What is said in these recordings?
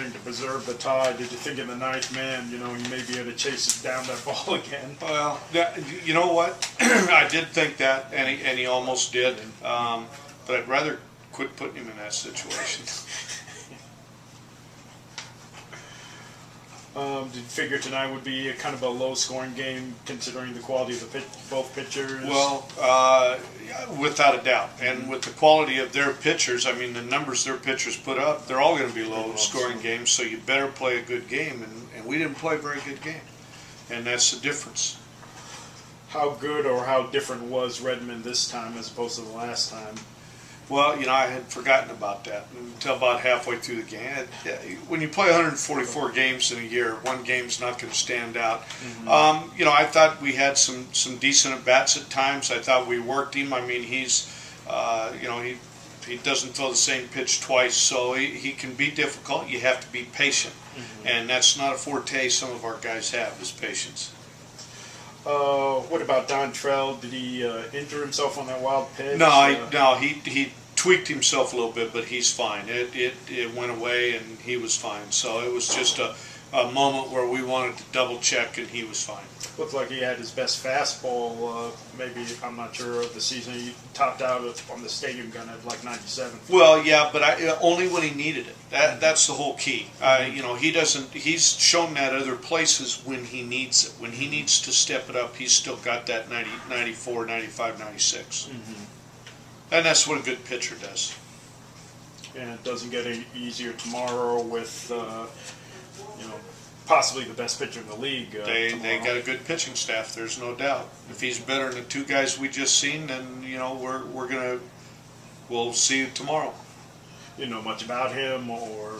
something to preserve the tie? Did you think in the ninth man, you know, he may be able to chase down that ball again? Well, you know what? I did think that, and he almost did. But I'd rather quit putting him in that situation. Did you figure tonight would be a kind of a low-scoring game, considering the quality of the both pitchers? Well, yeah, without a doubt, and with the quality of their pitchers, I mean the numbers their pitchers put up, they're all going to be low-scoring games. So you better play a good game, and we didn't play a very good game, and that's the difference. How good or how different was Redmond this time as opposed to the last time? Well, you know, I had forgotten about that until about halfway through the game. When you play 144 games in a year, one game's not going to stand out. Mm-hmm. You know, I thought we had some decent at-bats at times. I thought we worked him. I mean, he's, you know, he doesn't throw the same pitch twice, so he can be difficult. You have to be patient, and that's not a forte some of our guys have, is patience. What about Dontrell? Did he injure himself on that wild pitch? No, he tweaked himself a little bit, but he's fine. It went away, and he was fine. So it was just a moment where we wanted to double check, and he was fine. Looked like he had his best fastball. Maybe, I'm not sure, of the season. He topped out on the stadium gun at like 97. Well, yeah, but only when he needed it. That's the whole key. You know, he's shown that other places when he needs it. When he needs to step it up, he's still got that 90, 94, 95, 96. And that's what a good pitcher does. And it doesn't get any easier tomorrow with, you know, possibly the best pitcher in the league. They got a good pitching staff. There's no doubt. If he's better than the two guys we just seen, then you know we'll see you tomorrow. You know much about him, or?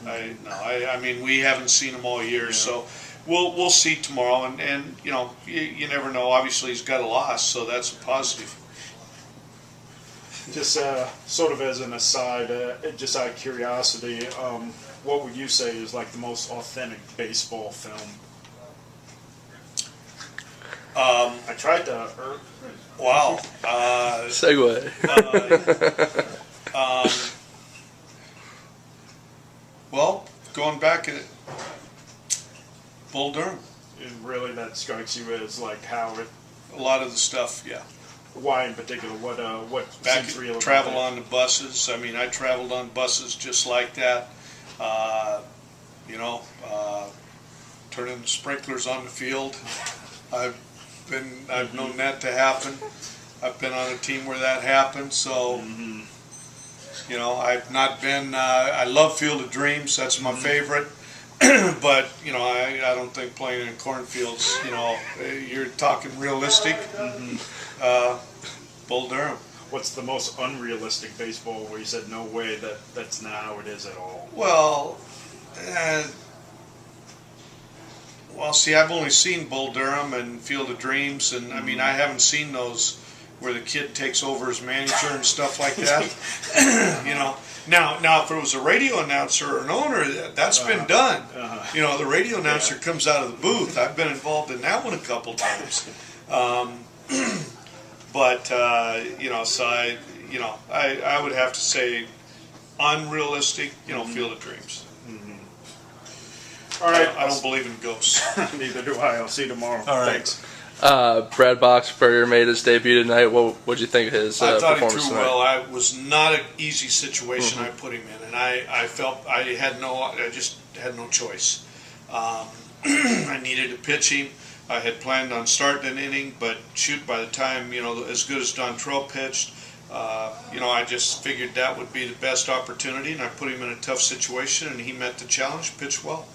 I mean we haven't seen him all year, so we'll see tomorrow. And you know you never know. Obviously he's got a loss, so that's a positive. Just sort of as an aside, just out of curiosity, what would you say is like the most authentic baseball film? I tried to. Wow. Segue. Well, going back at Bull Durham. And really, that strikes you as like how it. A lot of the stuff, yeah. Why in particular? What back seems real? Travel on the buses. I mean, I traveled on buses just like that. You know, turning the sprinklers on the field. I've known that to happen. I've been on a team where that happened. So, you know, I've not been. I love Field of Dreams. That's my favorite. But you know, I don't think playing in cornfields. You know, you're talking realistic. Bull Durham. What's the most unrealistic baseball where you said no way that's not how it is at all? Well, see, I've only seen Bull Durham and Field of Dreams, and I mean, I haven't seen those where the kid takes over as manager and stuff like that. You know, now if it was a radio announcer or an owner, that's been done. You know, the radio announcer comes out of the booth. I've been involved in that one a couple times. But you know, so I would have to say unrealistic. You know, Field of Dreams. All right, I don't believe in ghosts. Neither do I. I'll see you tomorrow. All right. Thanks. Brad Boxberger made his debut tonight. What'd you think of his I thought he performance threw tonight? well. It was not an easy situation I put him in, and I felt I just had no choice. I needed to pitch him. I had planned on starting an inning, but shoot, by the time, you know, as good as Dontrell pitched, you know, I just figured that would be the best opportunity, and I put him in a tough situation, and he met the challenge, pitched well.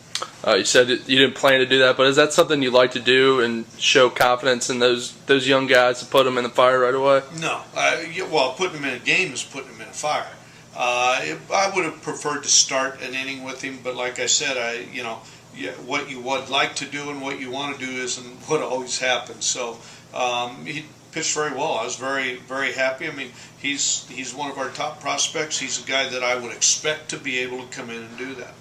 You said you didn't plan to do that, but is that something you like to do and show confidence in those young guys to put them in the fire right away? No. Well, putting him in a game is putting him in a fire. I would have preferred to start an inning with him, but like I said, you know, what you would like to do and what you want to do isn't what always happens. So he pitched very well. I was very, very happy. I mean, he's one of our top prospects. He's a guy that I would expect to be able to come in and do that.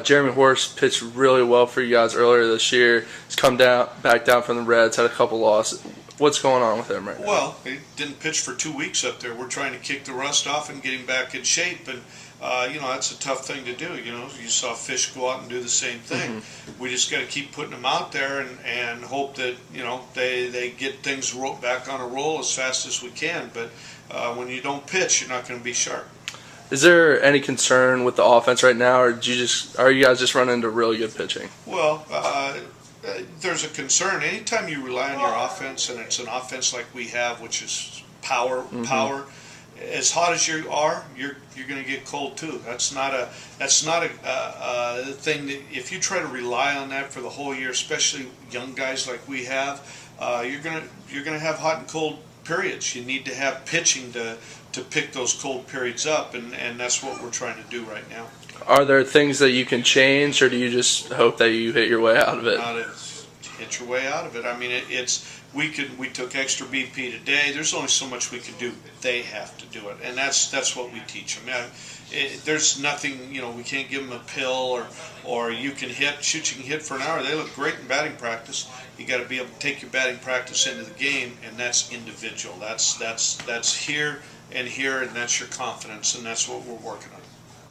Jeremy Horst pitched really well for you guys earlier this year. He's come back down from the Reds, had a couple losses. What's going on with him right now? Well, he didn't pitch for 2 weeks up there. We're trying to kick the rust off and get him back in shape. And that's a tough thing to do. You saw fish go out and do the same thing. We just got to keep putting them out there and hope that, they get things back on a roll as fast as we can. But when you don't pitch, you're not going to be sharp. Is there any concern with the offense right now, or are you guys just running into really good pitching? Well, there's a concern. Anytime you rely on your offense, and it's an offense like we have, which is power, as hot as you are, you're going to get cold too. That's not a thing that if you try to rely on that for the whole year, especially young guys like we have, you're gonna have hot and cold periods. You need to have pitching to pick those cold periods up, and that's what we're trying to do right now. Are there things that you can change, or do you just hope that you hit your way out of it? Not hit your way out of it. I mean, we took extra BP today. There's only so much we can do. They have to do it, and that's what we teach them. There's nothing, we can't give them a pill or you can shoot, you can hit for an hour. They look great in batting practice. You got to be able to take your batting practice into the game, and that's individual. That's here and here, and that's your confidence, and that's what we're working on.